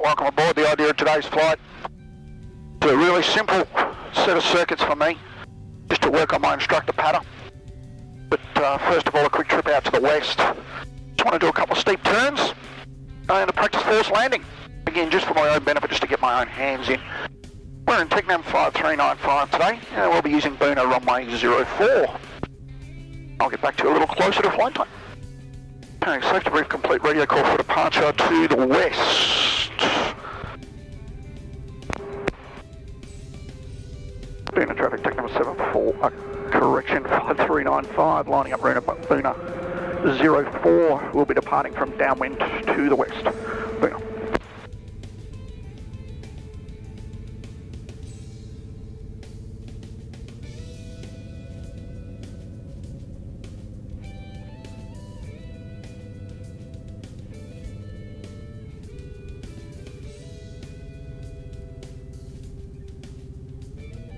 welcome aboard. The idea of today's flight is a really simple set of circuits for me, just to work on my instructor pattern. But first of all, a quick trip out to the west. Just want to do a couple of steep turns and a practice force landing. Again, just for my own benefit, just to get my own hands in. We're in Tecnam 5395 today, and we'll be using Boonah runway 04. I'll get back to you a little closer to flight time. Okay, safety brief complete, radio call for departure to the west. Boonah traffic, Tecnam 74, correction 5395, lining up Boonah 04. We'll be departing from downwind to the west. Boonah.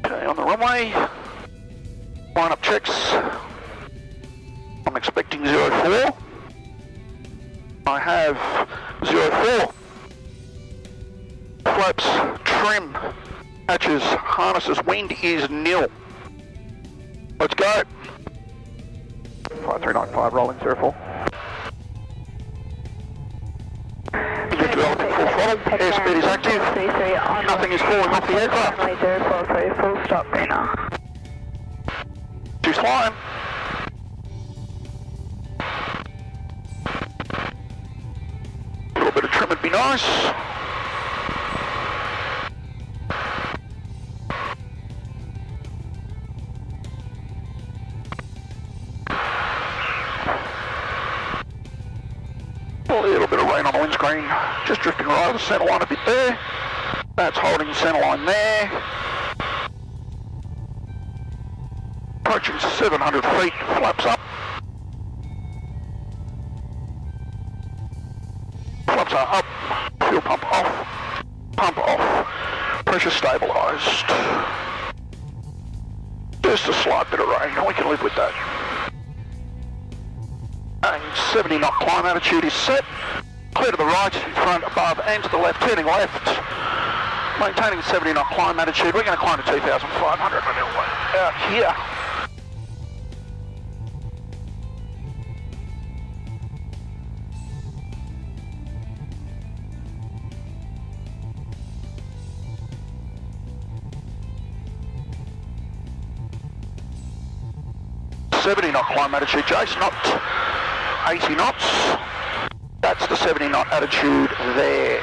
Okay, on the runway, line up checks. I'm expecting 04. I have 04. Flaps, trim, hatches, harnesses, wind is nil. Let's go. 5395 rolling 04. Engine developing full throttle, airspeed is active, nothing is falling off the aircraft. Full stop, Boonah. Juice line. A little bit of trim would be nice. A little bit of rain on the windscreen, just drifting right over the centre line a bit there. That's holding the centre line there. Approaching 700 feet, flaps up. Flaps are up, fuel pump off, pressure stabilised. Just a slight bit of rain, we can live with that. And 70 knot climb attitude is set. Clear to the right, in front, above and to the left, turning left. Maintaining 70 knot climb attitude, we're going to climb to 2,500 out here. .70 knot climb attitude, Jace, not 80 knots. That's the 70 knot attitude there.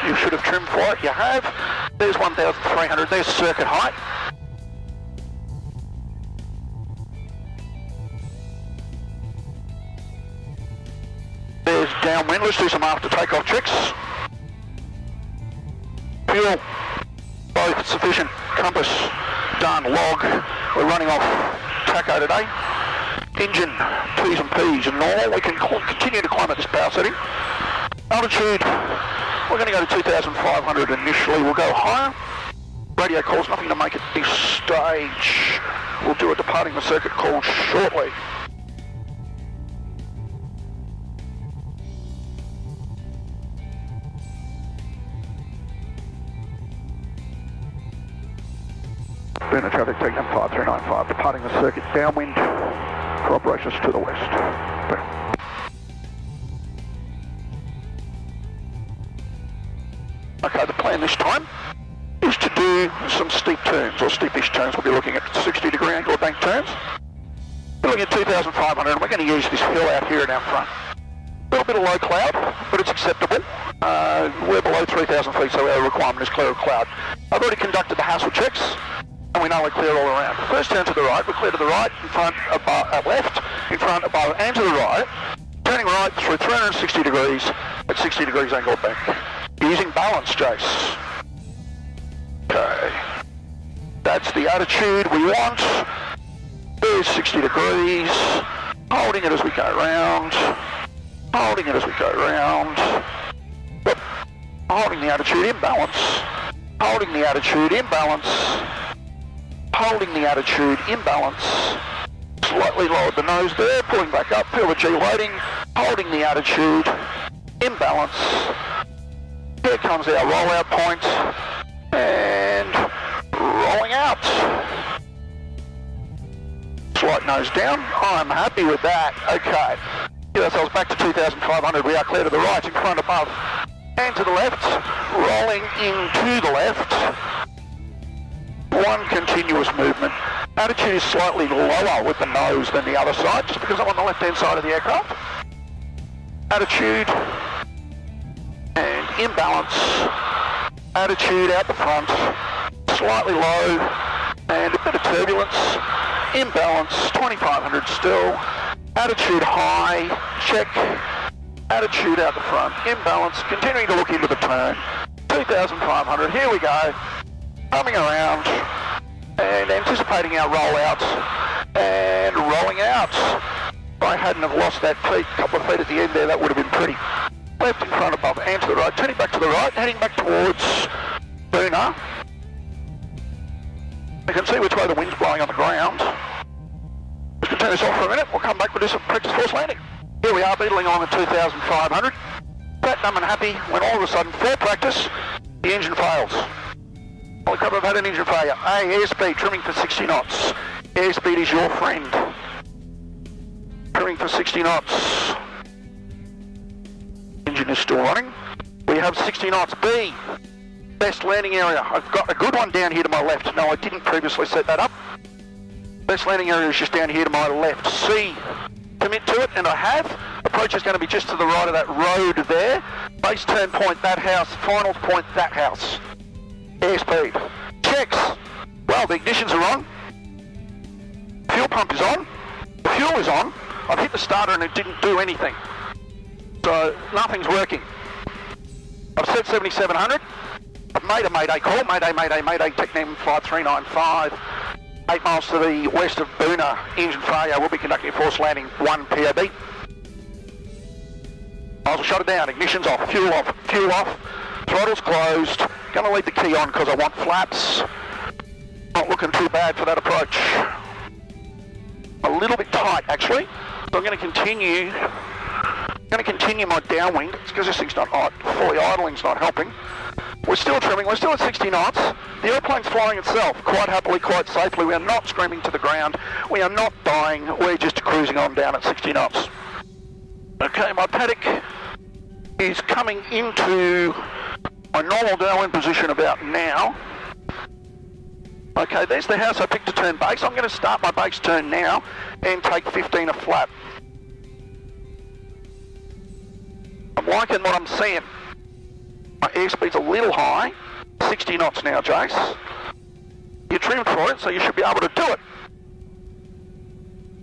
You should have trimmed for it, you have. There's 1,300, there's circuit height. There's downwind, let's do some after takeoff checks. Fuel, both sufficient, compass, done, log. We're running off taco today. Engine, T's and P's and normal. We can continue to climb at this power setting. Altitude, we're going to go to 2,500 initially. We'll go higher. Radio calls, nothing to make at this stage. We'll do a departing the circuit call shortly. Boonah traffic, Tecnam 5395, departing the circuit downwind for operations to the west. Okay, the plan this time is to do some steep turns, or steepish turns. We'll be looking at 60-degree angle of bank turns. We're looking at 2,500, and we're going to use this hill out here in our front. A little bit of low cloud, but it's acceptable. We're below 3,000 feet, so our requirement is clear of cloud. I've already conducted the hassle checks, and we know we're clear all around. First turn to the right, we're clear to the right, in front, above, left, in front, above, and to the right. Turning right through 360 degrees at 60 degrees angle of bank. Using balance, Jace. Okay. That's the attitude we want. There's 60 degrees. Holding it as we go round. Holding it as we go round. Yep. Holding the attitude in balance. Holding the attitude in balance. Holding the attitude in balance. Slightly lowered the nose there, pulling back up, feel the G loading. Holding the attitude in balance. Here comes our rollout point, and rolling out. Slight nose down. I'm happy with that. Okay. Get ourselves back to 2,500. We are clear to the right, in front, above, and to the left. Rolling into the left. One continuous movement. Attitude is slightly lower with the nose than the other side, just because I'm on the left-hand side of the aircraft. Attitude and imbalance. Attitude out the front, slightly low, and a bit of turbulence. Imbalance, 2,500 still. Attitude high, check. Attitude out the front, imbalance, continuing to look into the turn. 2,500, here we go. Coming around and anticipating our rollouts and rolling out. If I hadn't have lost that couple of feet at the end there, that would have been pretty. Left, in front, above, and to the right. Turning back to the right, heading back towards Boonah. You can see which way the wind's blowing on the ground. Just going to turn this off for a minute. We'll come back, we'll do some practice force landing. Here we are, beetling along at 2,500. Tecnam and happy when all of a sudden, for practice, the engine fails. Well, I've had an engine failure. Hey, airspeed, trimming for 60 knots. Airspeed is your friend. Trimming for 60 knots. Engine is still running. We have 60 knots. B, best landing area. I've got a good one down here to my left. No, I didn't previously set that up. Best landing area is just down here to my left. C, commit to it, and I have. Approach is going to be just to the right of that road there. Base turn point, that house. Finals point, that house. Airspeed. Checks. Well, the ignitions are on. Fuel pump is on. The fuel is on. I've hit the starter and it didn't do anything. So nothing's working. I've set 7,700. I've made a mayday call. Mayday, mayday, mayday. Tecnam 5395. 8 miles to the west of Boonah. Engine failure. We'll be conducting a forced landing 1 POB. I'll shut it down. Ignition's off. Fuel off. Fuel off. Throttle's closed. Going to leave the key on because I want flaps. Not looking too bad for that approach. A little bit tight actually. So I'm going to continue my downwind. It's because this thing's not fully idling's not helping. We're still trimming, we're still at 60 knots. The airplane's flying itself quite happily, quite safely. We are not screaming to the ground. We are not dying. We're just cruising on down at 60 knots. Okay, my paddock is coming into my normal downwind position about now. Okay, there's the house I picked to turn base. I'm going to start my base turn now and take 15 a flap. I'm liking what I'm seeing. My airspeed's a little high, 60 knots now, Jace. You're trimmed for it, so you should be able to do it.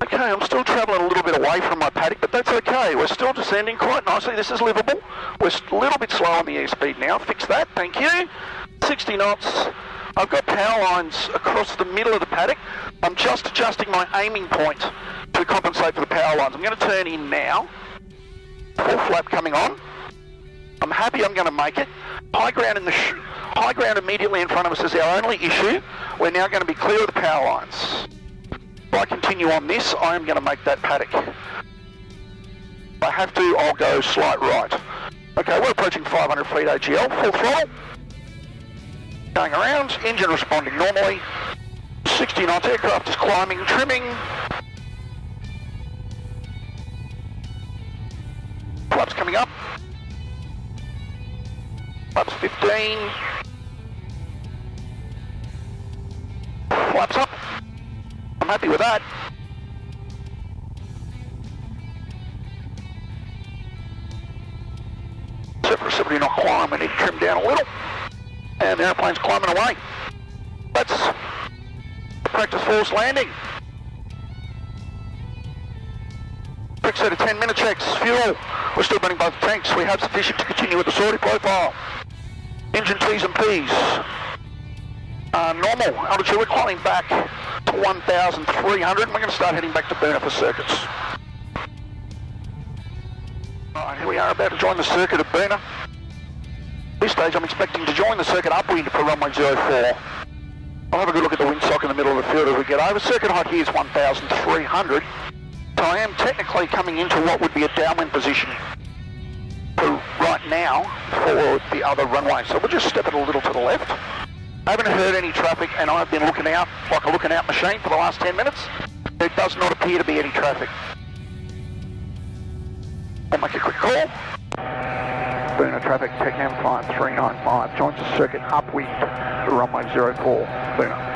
Okay, I'm still travelling a little bit away from my paddock, but that's okay. We're still descending quite nicely. This is livable. We're a little bit slow on the airspeed now. Fix that, thank you. 60 knots. I've got power lines across the middle of the paddock. I'm just adjusting my aiming point to compensate for the power lines. I'm going to turn in now. Full flap coming on. I'm happy I'm going to make it. High ground high ground immediately in front of us is our only issue. We're now going to be clear of the power lines. If I continue on this, I am going to make that paddock. If I have to, I'll go slight right. Okay, we're approaching 500 feet AGL, full throttle. Going around, engine responding normally. 60 knots, aircraft is climbing, trimming. Flaps coming up. Flaps 15. Flaps up. I'm happy with that. Except for 70 knot climb, we need to trim down a little. And the airplane's climbing away. Let's practice forced landing. Quick set of 10-minute checks. Fuel. We're still burning both tanks. We have sufficient to continue with the sortie profile. Engine T's and P's. Normal altitude. We're climbing back to 1,300 and we're going to start heading back to Boonah for circuits. Alright, here we are about to join the circuit at Boonah. At this stage I'm expecting to join the circuit upwind for runway 04. I'll have a good look at the windsock in the middle of the field as we get over. Circuit height here is 1,300. So I am technically coming into what would be a downwind position for right now for the other runway. So we'll just step it a little to the left. I haven't heard any traffic, and I've been looking out like a looking out machine for the last 10 minutes. There does not appear to be any traffic. I'll make a quick call. Boonah traffic, Tecnam 5395, joins the circuit upwind, runway 04, Boonah.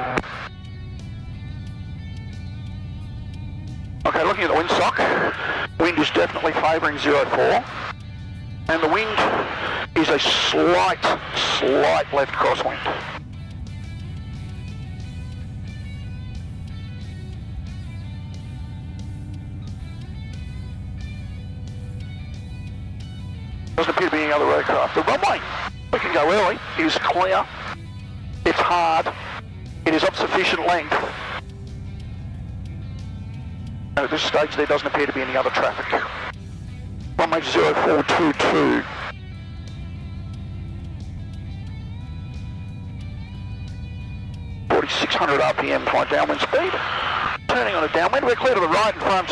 Okay, looking at the windsock, wind is definitely favouring 04, and the wind is a slight left crosswind. Doesn't appear to be any other aircraft. The runway, we can go early, is clear, it's hard, it is of sufficient length. And at this stage there doesn't appear to be any other traffic. Runway 0422. RPM by downwind speed. Turning on a downwind, we're clear to the right and front,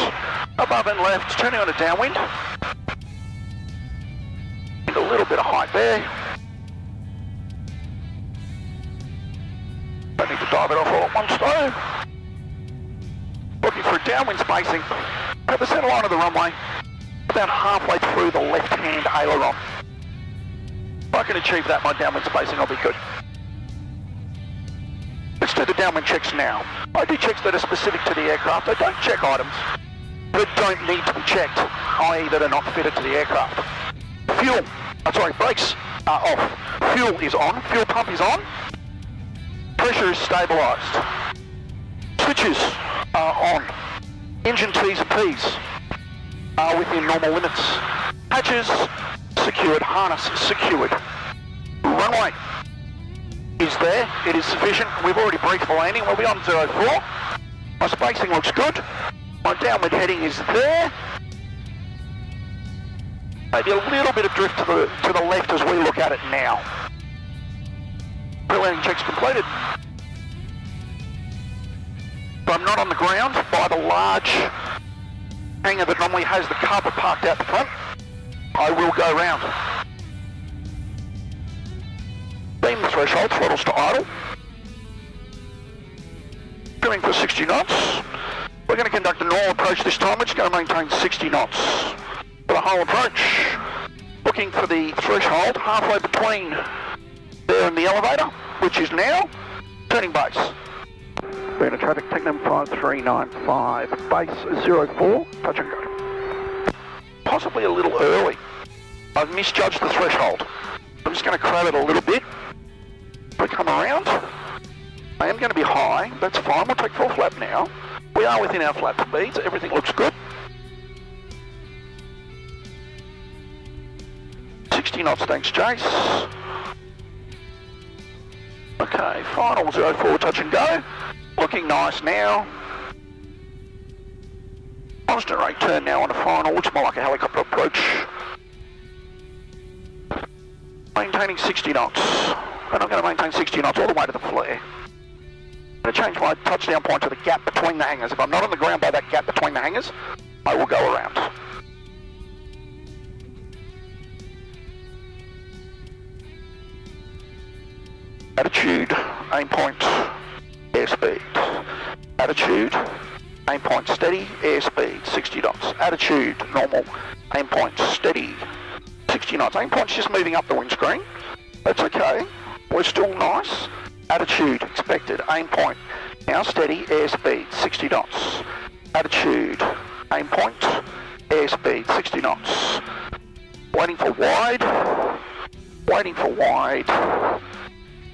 above and left, turning on a downwind. A little bit of height there. Don't need to dive it off all at once though. Looking for a downwind spacing at the centre line of the runway, about halfway through the left-hand aileron. If I can achieve that, my downwind spacing will be good. Let's do the downwind checks now. I do checks that are specific to the aircraft. I don't check items that don't need to be checked, i.e. that are not fitted to the aircraft. Fuel, brakes are off. Fuel is on, fuel pump is on. Pressure is stabilised. Switches are on. Engine T's and P's are within normal limits. Hatches secured, harness secured. Runway is there, it is sufficient. We've already briefed the landing, we'll be on 04. My spacing looks good. My downward heading is there. Maybe a little bit of drift to the left as we look at it now. Pre-landing checks completed. If I'm not on the ground by the large hangar that normally has the carpet parked out the front, I will go round. Beam the threshold, throttles to idle. Trimming for 60 knots. We're going to conduct a normal approach this time. We're just going to maintain 60 knots for the whole approach. Looking for the threshold halfway between there and the elevator, which is now. Turning base. Boonah traffic, Tecnam 5395, base 04, touch and go. Possibly a little early. I've misjudged the threshold. I'm just going to crowd it a little bit. If we come around, I am going to be high, that's fine, we'll take full flap now. We are within our flap speeds, everything looks good. 60 knots, thanks Jace. Okay, final 04, touch and go. Looking nice now. Constant rate turn now on a final, looks more like a helicopter approach. Maintaining 60 knots. And I'm going to maintain 60 knots all the way to the flare. I'm going to change my touchdown point to the gap between the hangars. If I'm not on the ground by that gap between the hangars, I will go around. Attitude, aim point, airspeed. Attitude, aim point steady, airspeed, 60 knots. Attitude, normal, aim point steady, 60 knots. Aim point's just moving up the windscreen. That's okay. We're still nice. Attitude, expected, aim point. Now steady, airspeed, 60 knots. Attitude, aim point, airspeed, 60 knots. Waiting for wide. Waiting for wide.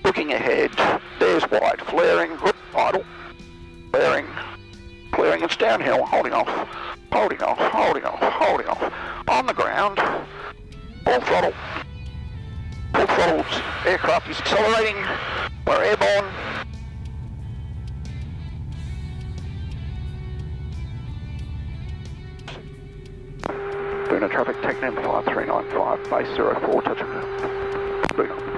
Looking ahead. There's wide. Flaring. Whoop, idle. Flaring. Clearing. It's downhill. Holding off. Holding off. Holding off. Holding off. On the ground. Full throttle. Full throttle. Aircraft is accelerating. We're airborne. Boonah traffic, Tecnam 5395, base 04, touch and go. Boonah.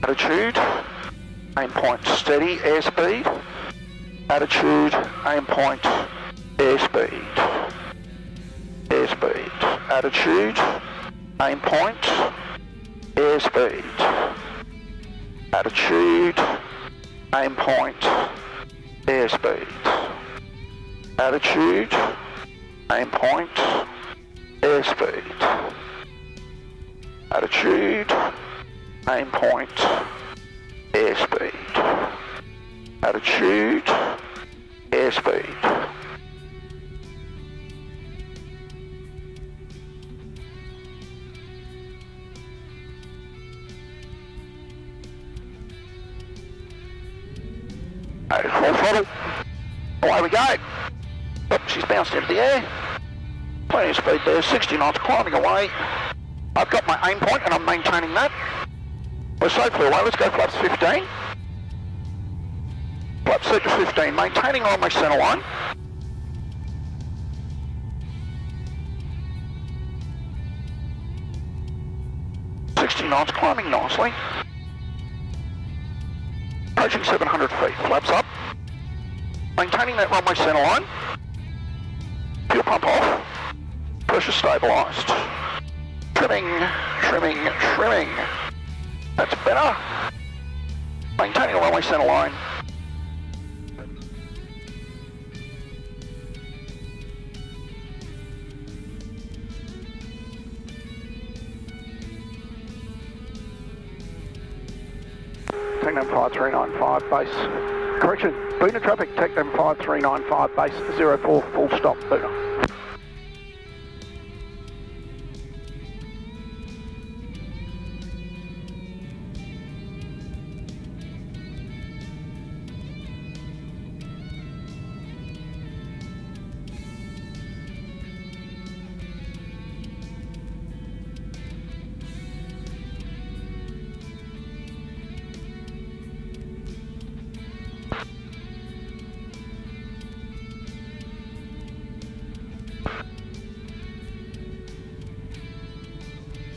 Attitude, aim point, steady, airspeed. Attitude, aim point, airspeed. Airspeed. Attitude, aim point, airspeed. Attitude, aim point, airspeed. Attitude, aim point, airspeed. Attitude, aim point, airspeed. Attitude, airspeed. Full throttle. Away we go. Oh, she's bounced into the air. Plenty of speed there, 60 knots, climbing away. I've got my aim point and I'm maintaining that. We're safely away, let's go flaps 15. Flaps set to 15, maintaining on my centre line. Knots, climbing nicely. Approaching 700 feet, flaps up. Maintaining that runway centre line. Fuel pump off. Pressure stabilised. Trimming, trimming, trimming. That's better. Maintaining runway centre line. Tecnam 5395 base. Correction, Boonah traffic, Tecnam 5395 base 04 full stop, Boonah.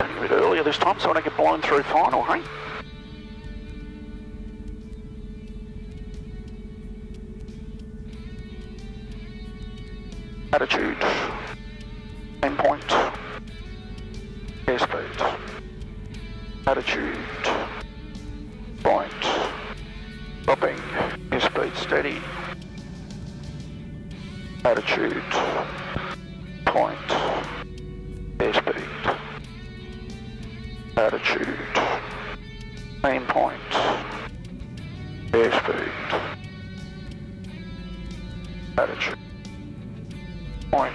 A bit earlier this time so I don't get blown through final, hey? Attitude, aim point, airspeed, attitude, point, stopping, airspeed steady, attitude, point, airspeed. Attitude, aim point, airspeed, attitude, point,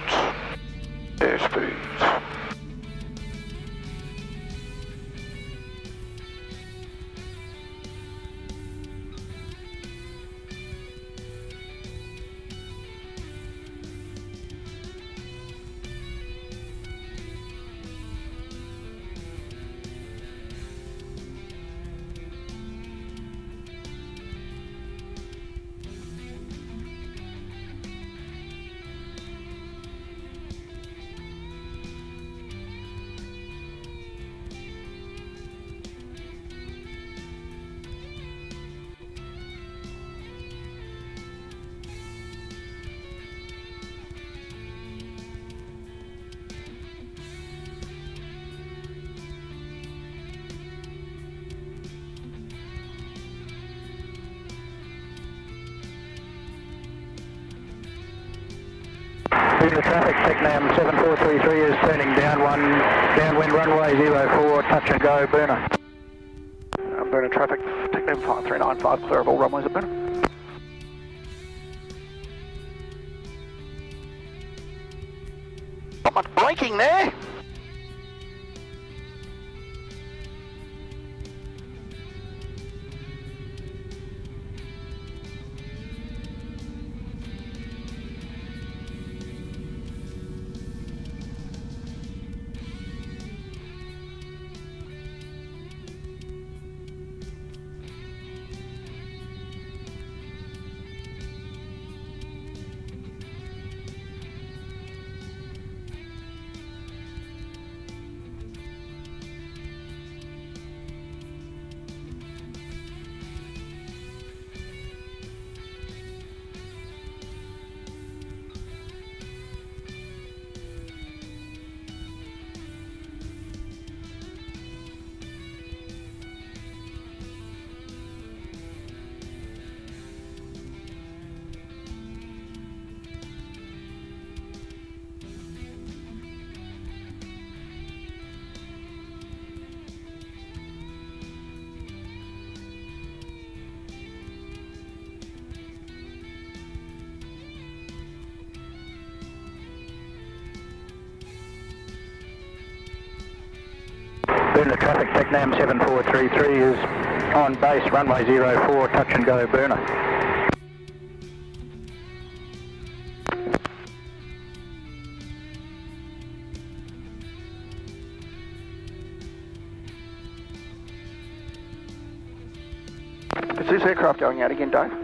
airspeed. Boonah traffic, Tecnam 7433 is turning downwind runway 04, touch and go, Boonah. Boonah traffic, Tecnam 5395, clear of all runways at Boonah. Not much braking there. Boonah traffic, Tecnam 7433 is on base, runway 04, touch and go, Boonah. Is this aircraft going out again, Dave?